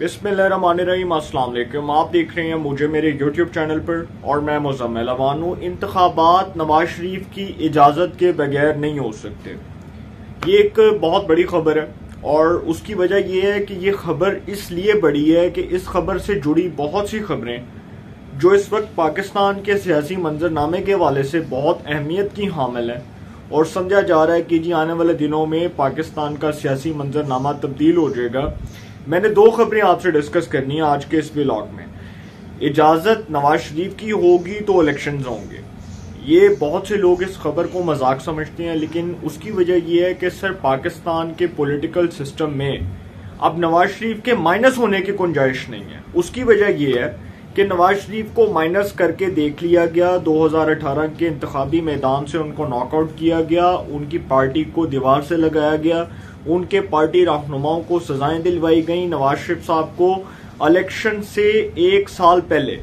बिस्मिल्लाहिर्रहमानिर्रहीम, अस्सलाम वालेकुम। आप देख रहे हैं मुझे मेरे यूट्यूब चैनल पर और मैं मुज़म्मिल अवान हूँ। इंतखाबात नवाज शरीफ की इजाज़त के बगैर नहीं हो सकते, ये एक बहुत बड़ी खबर है और उसकी वजह यह है कि ये खबर इसलिए बड़ी है कि इस खबर से जुड़ी बहुत सी खबरें जो इस वक्त पाकिस्तान के सियासी मंजरनामे के हवाले से बहुत अहमियत की हामिल है और समझा जा रहा है कि जी आने वाले दिनों में पाकिस्तान का सियासी मंजरनामा तब्दील हो जाएगा। मैंने दो खबरें आपसे डिस्कस करनी है आज के इस व्लॉग में। इजाजत नवाज शरीफ की होगी तो इलेक्शंस होंगे। ये बहुत से लोग इस खबर को मजाक समझते हैं, लेकिन उसकी वजह यह है कि सर पाकिस्तान के पॉलिटिकल सिस्टम में अब नवाज शरीफ के माइनस होने की गुंजाइश नहीं है। उसकी वजह यह है कि नवाज शरीफ को माइनस करके देख लिया गया, 2018 के इंतखाबी मैदान से उनको नॉकआउट किया गया, उनकी पार्टी को दीवार से लगाया गया, उनके पार्टी रहनुमाओं को सजाएं दिलवाई गई। नवाज शरीफ साहब को इलेक्शन से एक साल पहले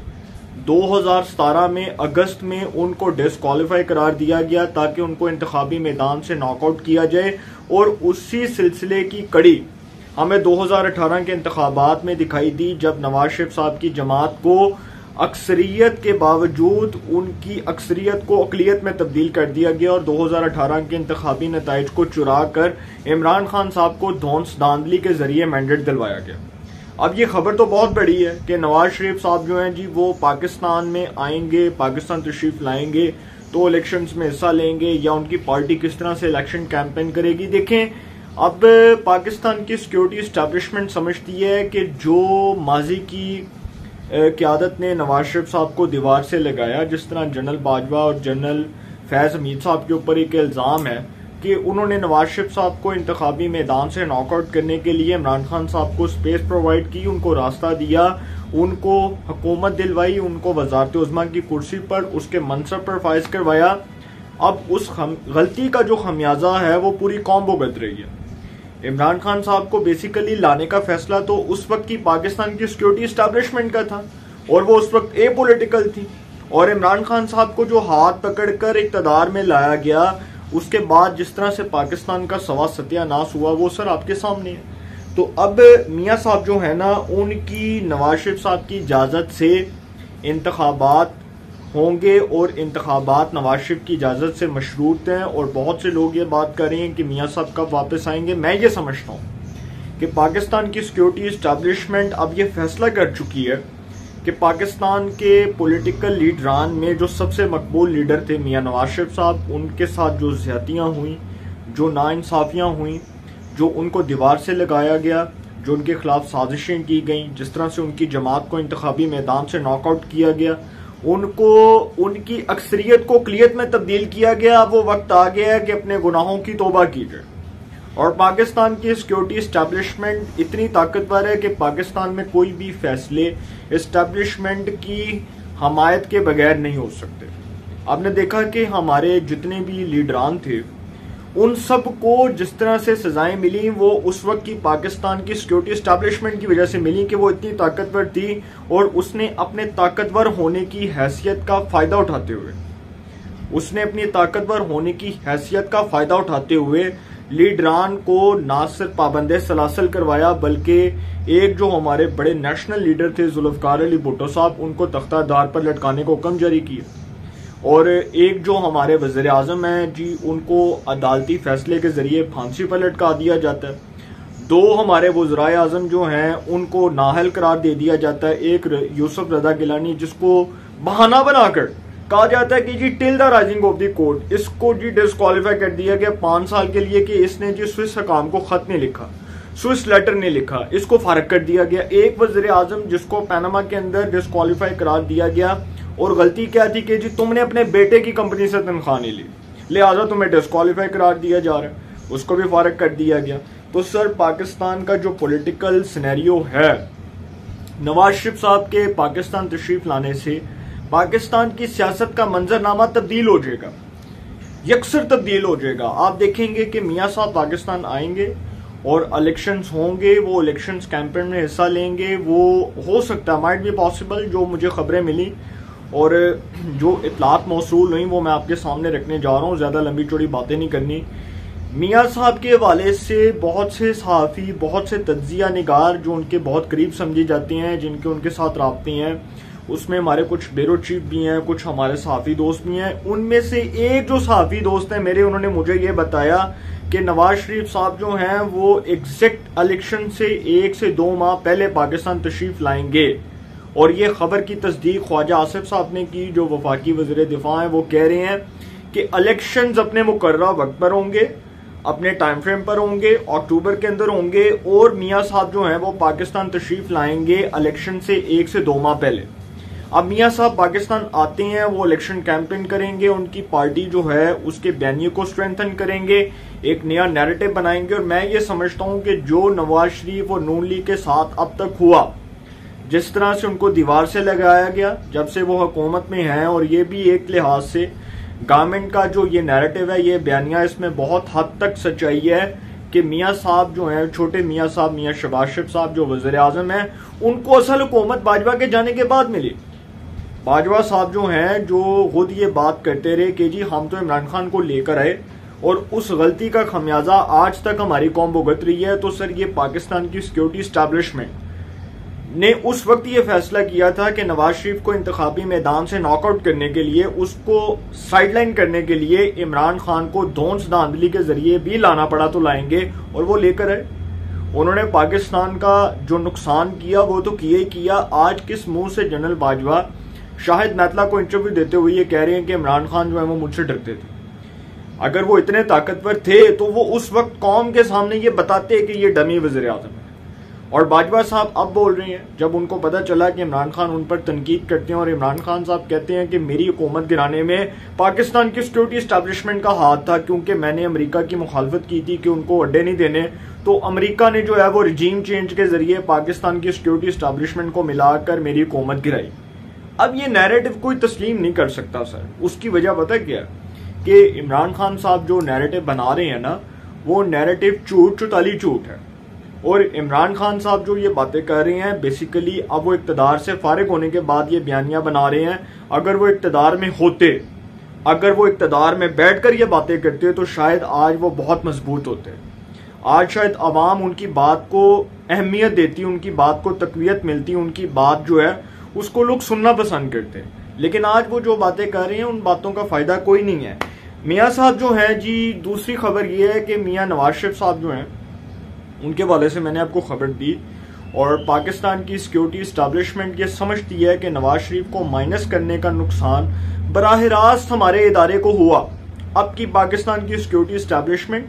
2017 में अगस्त में उनको डिस्क्वालीफाई करार दिया गया ताकि उनको इंतखाबी मैदान से नॉकआउट किया जाए और उसी सिलसिले की कड़ी हमें 2018 के इंतखाबात में दिखाई दी जब नवाज शरीफ साहब की जमात को अक्सरियत के बावजूद उनकी अक्सरियत को अकलियत में तब्दील कर दिया गया और 2018 के इंतखाबी नताइज को चुरा कर इमरान खान साहब को धौंस धांधली के जरिए मैंडेट दिलवाया गया। अब ये खबर तो बहुत बड़ी है कि नवाज शरीफ साहब जो हैं जी वो पाकिस्तान में आएंगे, पाकिस्तान तशरीफ लाएंगे तो इलेक्शंस में हिस्सा लेंगे या उनकी पार्टी किस तरह से इलेक्शन कैंपेन करेगी। देखें, अब पाकिस्तान की सिक्योरिटी इस्टेब्लिशमेंट समझती है कि जो माजी की क़यादत ने नवाज शरीफ साहब को दीवार से लगाया, जिस तरह जनरल बाजवा और जनरल फैज हमीद साहब के ऊपर एक इल्ज़ाम है कि उन्होंने नवाज शरीफ साहब को इंतखाबी मैदान से नॉकआउट करने के लिए इमरान खान साहब को स्पेस प्रोवाइड की, उनको रास्ता दिया, उनको हुकूमत दिलवाई, उनको वज़ारत उज़्मा की कुर्सी पर उसके मनसब पर फाइज करवाया। अब उस गलती का जो खमियाजा है वो पूरी कौम भुगत रही है। इमरान खान साहब को बेसिकली लाने का फैसला तो उस वक्त की पाकिस्तान की सिक्योरिटी इस्टेब्लिशमेंट का था और वो उस वक्त एपॉलिटिकल थी, और इमरान खान साहब को जो हाथ पकड़कर इक़्तिदार में लाया गया उसके बाद जिस तरह से पाकिस्तान का सवा सत्यानाश हुआ वो सर आपके सामने है। तो अब मियाँ साहब जो है ना, उनकी नवाज शरीफ साहब की इजाज़त से इंतखाबात होंगे और इंतखाबात नवाज शरीफ की इजाज़त से मशरूत हैं और बहुत से लोग ये बात कर रहे हैं कि मियाँ साहब कब वापस आएंगे। मैं ये समझता हूँ कि पाकिस्तान की सिक्योरिटी इस्टेब्लिशमेंट अब ये फैसला कर चुकी है कि पाकिस्तान के पॉलिटिकल लीडरान में जो सबसे मकबूल लीडर थे मियाँ नवाज शरीफ साहब, उनके साथ जो ज़्यादतियाँ हुई, जो नाइंसाफ़ियाँ हुई, जो उनको दीवार से लगाया गया, जो उनके खिलाफ साजिशें की गई, जिस तरह से उनकी जमात को इंतखाबी मैदान से नॉकआउट किया गया, उनको उनकी अक्सरियत को अक़लियत में तब्दील किया गया। अब वो वक्त आ गया है कि अपने गुनाहों की तौबा की जाए। और पाकिस्तान की सिक्योरिटी इस्टेब्लिशमेंट इतनी ताकतवर है कि पाकिस्तान में कोई भी फैसले इस्टेब्लिशमेंट की हमायत के बगैर नहीं हो सकते। आपने देखा कि हमारे जितने भी लीडरान थे उन सब को जिस तरह से सजाएं मिली वो उस वक्त की पाकिस्तान की सिक्योरिटी इस्टेब्लिशमेंट की वजह से मिली कि वो इतनी ताकतवर थी और उसने अपने ताकतवर होने की हैसियत का फ़ायदा उठाते हुए लीडरान को ना सिर्फ पाबंदे सलासल करवाया बल्कि एक जो हमारे बड़े नेशनल लीडर थे जुल्फ़िकार अली भुट्टो साहब, उनको तख्तादार पर लटकाने को हुक्म जारी किया, और एक जो हमारे वज़ीर आज़म हैं जी उनको अदालती फैसले के जरिए फांसी पर लटका दिया जाता है। दो हमारे वज़ीर आज़म जो हैं उनको नाअहल करार दे दिया जाता है। एक यूसुफ रज़ा गिलानी जिसको बहाना बनाकर कहा जाता है कि जी till the rising of the court, इसको जी डिस्क्वालीफाई कर दिया गया 5 साल के लिए कि इसने जी स्विस हकाम को खत नहीं लिखा, स्विस लेटर नहीं लिखा, इसको फारग कर दिया गया। एक वज़ीर आज़म जिसको पनामा के अंदर डिस्क्वालीफाई करार दिया गया और गलती क्या थी कि जी तुमने अपने बेटे की कंपनी से तनख्वाह नहीं ली, लिहाजा तुम्हें डिस्क्वालीफाई करार दिया जा रहा है, उसको भी फारग कर दिया गया। तो सर पाकिस्तान का जो पॉलिटिकल सिनेरियो है, नवाज शरीफ साहब के पाकिस्तान तशरीफ लाने से पाकिस्तान की सियासत का मंजरनामा तब्दील हो जाएगा, यकसर तब्दील हो जाएगा। आप देखेंगे कि मियाँ साहब पाकिस्तान आएंगे और इलेक्शंस होंगे, वो इलेक्शंस कैंपेन में हिस्सा लेंगे। वो हो सकता है, माइट बी पॉसिबल, जो मुझे खबरें मिली और जो इतलात मौसूल हुई वो मैं आपके सामने रखने जा रहा हूँ। ज़्यादा लंबी चौड़ी बातें नहीं करनी मियाँ साहब के हवाले से बहुत से सहाफ़ी, बहुत से तज्जिया निगार जो उनके बहुत करीब समझी जाती हैं, जिनके उनके साथ राब्ते हैं, उसमें हमारे कुछ ब्यूरो चीफ भी हैं, कुछ हमारे सहाफ़ी दोस्त भी हैं। उनमें से एक जो सहाफ़ी दोस्त हैं मेरे, उन्होंने मुझे ये बताया कि नवाज शरीफ साहब जो हैं वो एग्जैक्ट इलेक्शन से 1 से 2 माह पहले पाकिस्तान तशरीफ लाएंगे। और ये खबर की तस्दीक ख्वाजा आसिफ साहब ने की, जो वफाकी वज़ीर दिफा हैं। वो कह रहे हैं कि इलेक्शंस अपने मुकर्रर वक्त पर होंगे, अपने टाइम फ्रेम पर होंगे, अक्टूबर के अंदर होंगे, और मियाँ साहब जो हैं वो पाकिस्तान तशरीफ लाएंगे इलेक्शन से 1 से 2 माह पहले। अब मियाँ साहब पाकिस्तान आते हैं, वो इलेक्शन कैंपेन करेंगे, उनकी पार्टी जो है उसके बयानिए को स्ट्रेंथन करेंगे, एक नया नैरेटिव बनाएंगे। और मैं ये समझता हूँ कि जो नवाज शरीफ और नून लीग के साथ अब तक हुआ, जिस तरह से उनको दीवार से लगाया गया जब से वो हुकूमत में हैं, और ये भी एक लिहाज से गवर्नमेंट का जो ये नैरेटिव है, ये बयानिया, इसमें बहुत हद तक सच्चाई है कि मियाँ साहब जो हैं, छोटे मियाँ साहब, मियाँ शहबाज शरीफ साहब जो वज़ीर आज़म हैं, उनको असल हुकूमत बाजवा के जाने के बाद मिली। बाजवा साहब जो हैं, जो खुद ये बात करते रहे कि जी हम तो इमरान खान को लेकर आए और उस गलती का खमियाजा आज तक हमारी कौम भुगत रही है। तो सर, ये पाकिस्तान की सिक्योरिटी इस्टेब्लिशमेंट ने उस वक्त ये फैसला किया था कि नवाज शरीफ को इंतखाबी मैदान से नॉकआउट करने के लिए, उसको साइडलाइन करने के लिए इमरान खान को धौंस धांधली के जरिए भी लाना पड़ा तो लाएंगे, और वो लेकर आए। उन्होंने पाकिस्तान का जो नुकसान किया वो तो किया ही किया। आज किस मुंह से जनरल बाजवा शाहिद मैतला को इंटरव्यू देते हुए ये कह रहे हैं कि इमरान खान जो है वो मुझसे डरते थे। अगर वो इतने ताकतवर थे तो वो उस वक्त कौम के सामने ये बताते कि ये डमी वज़ीर आज़म है। और बाजवा साहब अब बोल रहे हैं, जब उनको पता चला कि इमरान खान उन पर तनकीद करते हैं, और इमरान खान साहब कहते हैं कि मेरी हुकूमत गिराने में पाकिस्तान की सिक्योरिटी इस्टेब्लिशमेंट का हाथ था, क्योंकि मैंने अमेरिका की मुखालफत की थी कि उनको अड्डे नहीं देने, तो अमेरिका ने जो है वो रिजीम चेंज के जरिए पाकिस्तान की सिक्योरिटी इस्टेब्लिशमेंट को मिलाकर मेरी हुकूमत गिराई। अब ये नैरेटिव कोई तस्लीम नहीं कर सकता सर। उसकी वजह पता क्या कि इमरान खान साहब जो नैरेटिव बना रहे हैं ना, वो नैरेटिव चौताली झूठ है। और इमरान खान साहब जो ये बातें कर रहे हैं, बेसिकली अब वो इक्तदार से फारिग होने के बाद ये बयानियां बना रहे हैं। अगर वो इक्तदार में होते, अगर वो इक्तदार में बैठकर ये बातें करते, तो शायद आज वो बहुत मजबूत होते। आज शायद अवाम उनकी बात को अहमियत देती, उनकी बात को तकवीयत मिलती, उनकी बात जो है उसको लोग सुनना पसंद करते। लेकिन आज वो जो बातें कर रहे हैं, उन बातों का फायदा कोई नहीं है। मियाँ साहब जो है जी, दूसरी खबर ये है कि मियाँ नवाज शरीफ साहब जो हैं, उनके वाले से मैंने आपको खबर दी, और पाकिस्तान की सिक्योरिटी इस्टेब्लिशमेंट ये समझती है कि नवाज शरीफ को माइनस करने का नुकसान बराह रास्त हमारे इदारे को हुआ। अब की पाकिस्तान की सिक्योरिटी इस्टेब्लिशमेंट,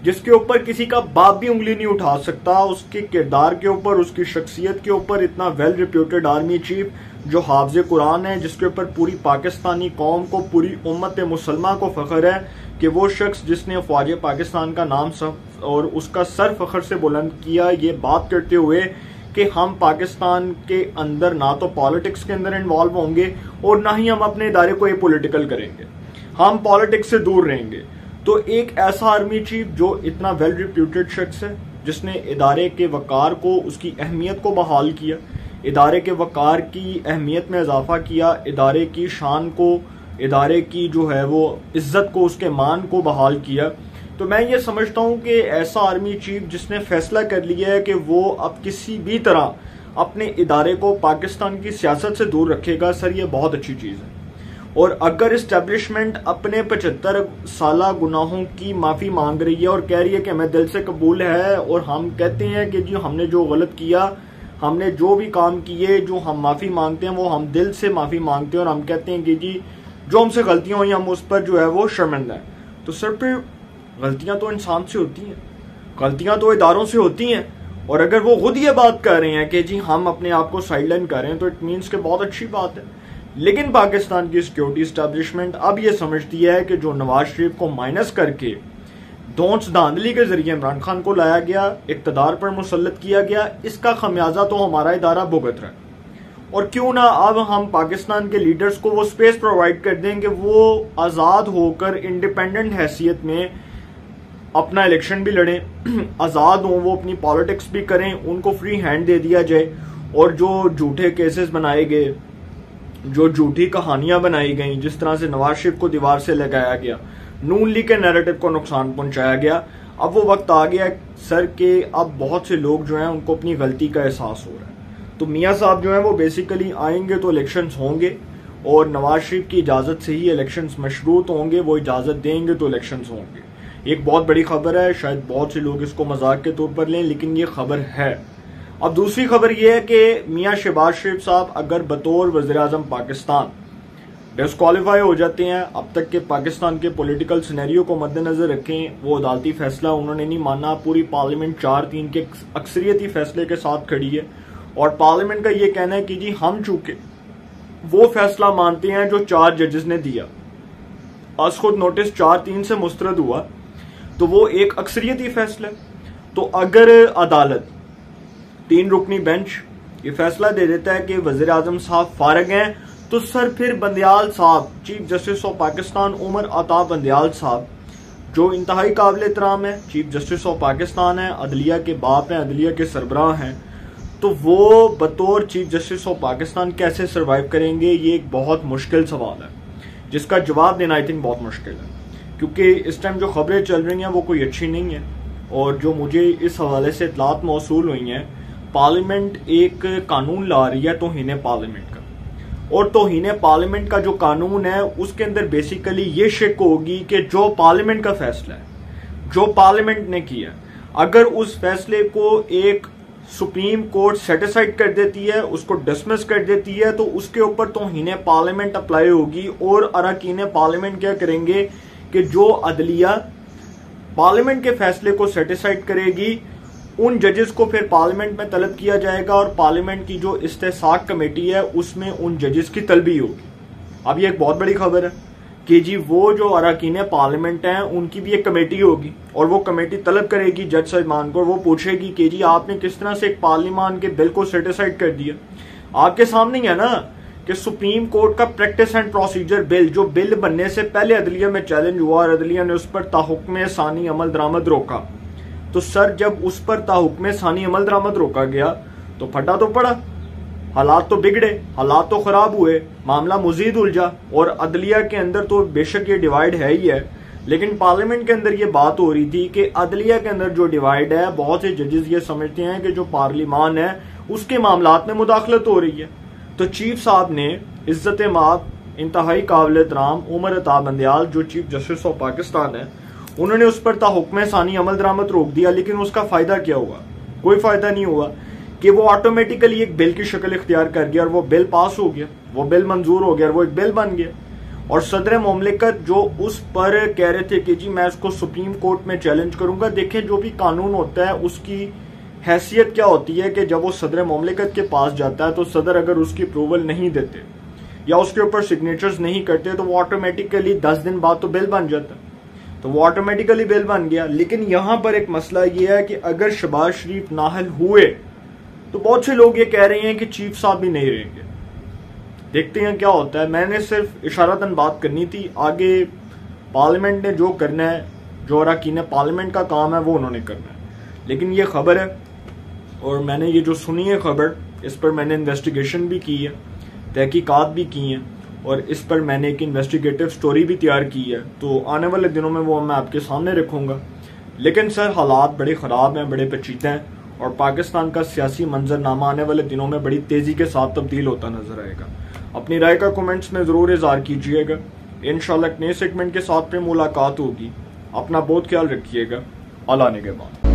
जिसके ऊपर किसी का बाप भी उंगली नहीं उठा सकता, उसके किरदार के ऊपर, उसकी शख्सियत के ऊपर, इतना वेल रिप्यूटेड आर्मी चीफ जो हाफिज कुरान है, जिसके ऊपर पूरी पाकिस्तानी कौम को, पूरी उम्मत मुसलमा को फख्र है कि वो शख्स जिसने फ़ौज पाकिस्तान का नाम और उसका सर फख्र से बुलंद किया, ये बात करते हुए कि हम पाकिस्तान के अंदर ना तो पॉलिटिक्स के अंदर इन्वॉल्व होंगे और ना ही हम अपने इदारे को पॉलिटिकल करेंगे, हम पॉलिटिक्स से दूर रहेंगे। तो एक ऐसा आर्मी चीफ जो इतना वेल रिप्यूटेड शख्स है, जिसने इदारे के वकार को, उसकी अहमियत को बहाल किया, इदारे के वकार की अहमियत में इजाफा किया, इदारे की शान को, इदारे की जो है वो इज्जत को, उसके मान को बहाल किया। तो मैं ये समझता हूँ कि ऐसा आर्मी चीफ जिसने फैसला कर लिया है कि वो अब किसी भी तरह अपने इदारे को पाकिस्तान की सियासत से दूर रखेगा, सर ये बहुत अच्छी चीज़ है। और अगर इस्टेब्लिशमेंट अपने 75 साला गुनाहों की माफ़ी मांग रही है और कह रही है कि हमें दिल से कबूल है, और हम कहते हैं कि जी हमने जो गलत किया, हमने जो भी काम किए, जो हम माफ़ी मांगते हैं वो हम दिल से माफ़ी मांगते हैं, और हम कहते हैं कि जी जो हमसे गलतियां हुई हम उस पर जो है वो शर्मिंदा है। तो सर फिर गलतियां तो इंसान से होती हैं, गलतियां तो इदारों से होती हैं, और अगर वो खुद ये बात कर रहे हैं कि जी हम अपने आप को साइडलाइन कर रहे हैं, तो इट मीन्स कि बहुत अच्छी बात है। लेकिन पाकिस्तान की सिक्योरिटी इस्टेब्लिशमेंट अब ये समझती है कि जो नवाज शरीफ को माइनस करके धौंस धांधली के जरिए इमरान खान को लाया गया, इक्तदार पर मुसल्लत किया गया, इसका खमियाजा तो हमारा इदारा भुगत रहा है। और क्यों ना अब हम पाकिस्तान के लीडर्स को वो स्पेस प्रोवाइड कर दें कि वो आज़ाद होकर इंडिपेंडेंट हैसियत में अपना इलेक्शन भी लड़ें, आज़ाद हों, वो अपनी पॉलिटिक्स भी करें, उनको फ्री हैंड दे दिया जाए। और जो झूठे केसेस बनाए गए, जो झूठी कहानियां बनाई गई, जिस तरह से नवाज शरीफ को दीवार से लगाया गया, नून लीग के नैरेटिव को नुकसान पहुंचाया गया। अब वो वक्त आ गया सर के अब बहुत से लोग जो हैं उनको अपनी गलती का एहसास हो रहा है। तो मियाँ साहब जो हैं वो बेसिकली आएंगे तो इलेक्शंस होंगे और नवाज शरीफ की इजाज़त से ही इलेक्शंस मशरूत होंगे, वो इजाज़त देंगे तो इलेक्शंस होंगे। एक बहुत बड़ी खबर है, शायद बहुत से लोग इसको मजाक के तौर पर लें, लेकिन ये खबर है। अब दूसरी खबर यह है कि मियाँ शहबाज शरीफ साहब अगर बतौर वज़ीर-ए-आज़म पाकिस्तान डिस्क्वालीफाई हो जाते हैं, अब तक के पाकिस्तान के पॉलिटिकल सिनेरियो को मद्देनजर रखें, वो अदालती फैसला उन्होंने नहीं माना, पूरी पार्लियामेंट 4-3 के अक्सरियती फैसले के साथ खड़ी है और पार्लियामेंट का ये कहना है कि जी हम चूंकि वो फैसला मानते हैं जो 4 जजेस ने दिया, आज खुद नोटिस 4-3 से मुस्तरद हुआ, तो वो एक अक्सरियती फैसला। तो अगर अदालत 3 रुकनी बेंच ये फैसला दे देता है कि वज़ीर आज़म साहब फारग हैं, तो सर फिर बंदयाल साहब, chief justice of Pakistan Umar Ata Bandial साहब, जो इंतहाई काबिल एहतराम है, चीफ जस्टिस ऑफ पाकिस्तान है, अदलिया के बाप हैं, अदलिया के सरबराह हैं, तो वो बतौर चीफ जस्टिस ऑफ पाकिस्तान कैसे सर्वाइव करेंगे? ये एक बहुत मुश्किल सवाल है जिसका जवाब देना आई थिंक बहुत मुश्किल है, क्योंकि इस टाइम जो खबरें चल रही हैं वो कोई अच्छी नहीं है। और जो मुझे इस हवाले से इतलात मौसूल हुई हैं, पार्लियामेंट एक कानून ला रही है तौहीन पार्लियामेंट का, और तौहीन पार्लियामेंट का जो कानून है उसके अंदर बेसिकली ये शक होगी कि जो पार्लियामेंट का फैसला है, जो पार्लियामेंट ने किया, अगर उस फैसले को एक सुप्रीम कोर्ट सेटिसाइड कर देती है, उसको डिसमिस कर देती है, तो उसके ऊपर तौहीन पार्लियामेंट अप्लाई होगी। और अरकान पार्लियामेंट क्या करेंगे कि जो अदलिया पार्लियामेंट के फैसले को सेटिसाइड करेगी, उन जजेस को फिर पार्लियामेंट में तलब किया जाएगा और पार्लियामेंट की जो इस्तेसाक कमेटी है उसमें उन जजेस की तलबी होगी। अब ये एक बहुत बड़ी खबर है कि जी वो जो अरकान पार्लियामेंट हैं उनकी भी एक कमेटी होगी और वो कमेटी तलब करेगी जज साहिबान को, वो पूछेगी कि जी आपने किस तरह से एक पार्लियामान के बिल को सेटिसाइड कर दिया। आपके सामने ही है ना कि सुप्रीम कोर्ट का प्रैक्टिस एंड प्रोसीजर बिल, जो बिल बनने से पहले अदलिया में चैलेंज हुआ और अदलिया ने उस पर ताहुक्म सानी अमल दरामद रोका, तो सर जब उस पर ताहुक्म सानी अमल दरामद रोका गया तो फटा तो पड़ा, हालात तो बिगड़े, हालात तो खराब हुए, मामला मजीद उलझा। और अदलिया के अंदर तो बेशक ये डिवाइड है ही है, लेकिन पार्लियामेंट के अंदर ये बात हो रही थी कि अदलिया के अंदर जो डिवाइड है, बहुत से जजेस ये समझते हैं कि जो पार्लियामान है उसके मामलात में मुदाखलत हो रही है। तो चीफ साहब ने इज्जत माब इंतहाई काबिल एहतराम उमर अता बंदयाल, जो चीफ जस्टिस ऑफ पाकिस्तान है, उन्होंने उस पर ताहुक्म सानी अमल दरामद रोक दिया। लेकिन उसका फायदा क्या हुआ? कोई फायदा नहीं हुआ कि वो ऑटोमेटिकली एक बिल की शक्ल इख्तियार कर गया और वो बिल पास हो गया, वो बिल मंजूर हो गया और वो एक बिल बन गया। और सदर मुमलिकत जो उस पर कह रहे थे कि जी मैं इसको सुप्रीम कोर्ट में चैलेंज करूंगा, देखें जो भी कानून होता है उसकी हैसियत क्या होती है कि जब वो सदर मुमलिकत के पास जाता है तो सदर अगर उसकी अप्रूवल नहीं देते या उसके ऊपर सिग्नेचर्स नहीं करते तो वो ऑटोमेटिकली 10 दिन बाद तो बिल बन जाता है, तो वो ऑटोमेटिकली बिल बन गया। लेकिन यहां पर एक मसला ये है कि अगर शहबाज शरीफ नाहल हुए तो बहुत से लोग ये कह रहे हैं कि चीफ साहब भी नहीं रहेंगे। देखते हैं क्या होता है। मैंने सिर्फ इशारतन बात करनी थी, आगे पार्लियामेंट ने जो करना है, जो अरकान पार्लियामेंट का काम है वो उन्होंने करना है। लेकिन ये खबर है और मैंने ये जो सुनी है खबर, इस पर मैंने इन्वेस्टिगेशन भी की है, तहकीकात भी की हैं और इस पर मैंने एक इन्वेस्टिगेटिव स्टोरी भी तैयार की है, तो आने वाले दिनों में वो मैं आपके सामने रखूंगा। लेकिन सर हालात बड़े ख़राब हैं, बड़े पेचीदे हैं और पाकिस्तान का सियासी मंजरनामा आने वाले दिनों में बड़ी तेज़ी के साथ तब्दील होता नजर आएगा। अपनी राय का कमेंट्स में ज़रूर इज़हार कीजिएगा। इंशाल्लाह नए सेगमेंट के साथ में मुलाकात होगी। अपना बहुत ख्याल रखिएगा। अल्लाह ने के बाद।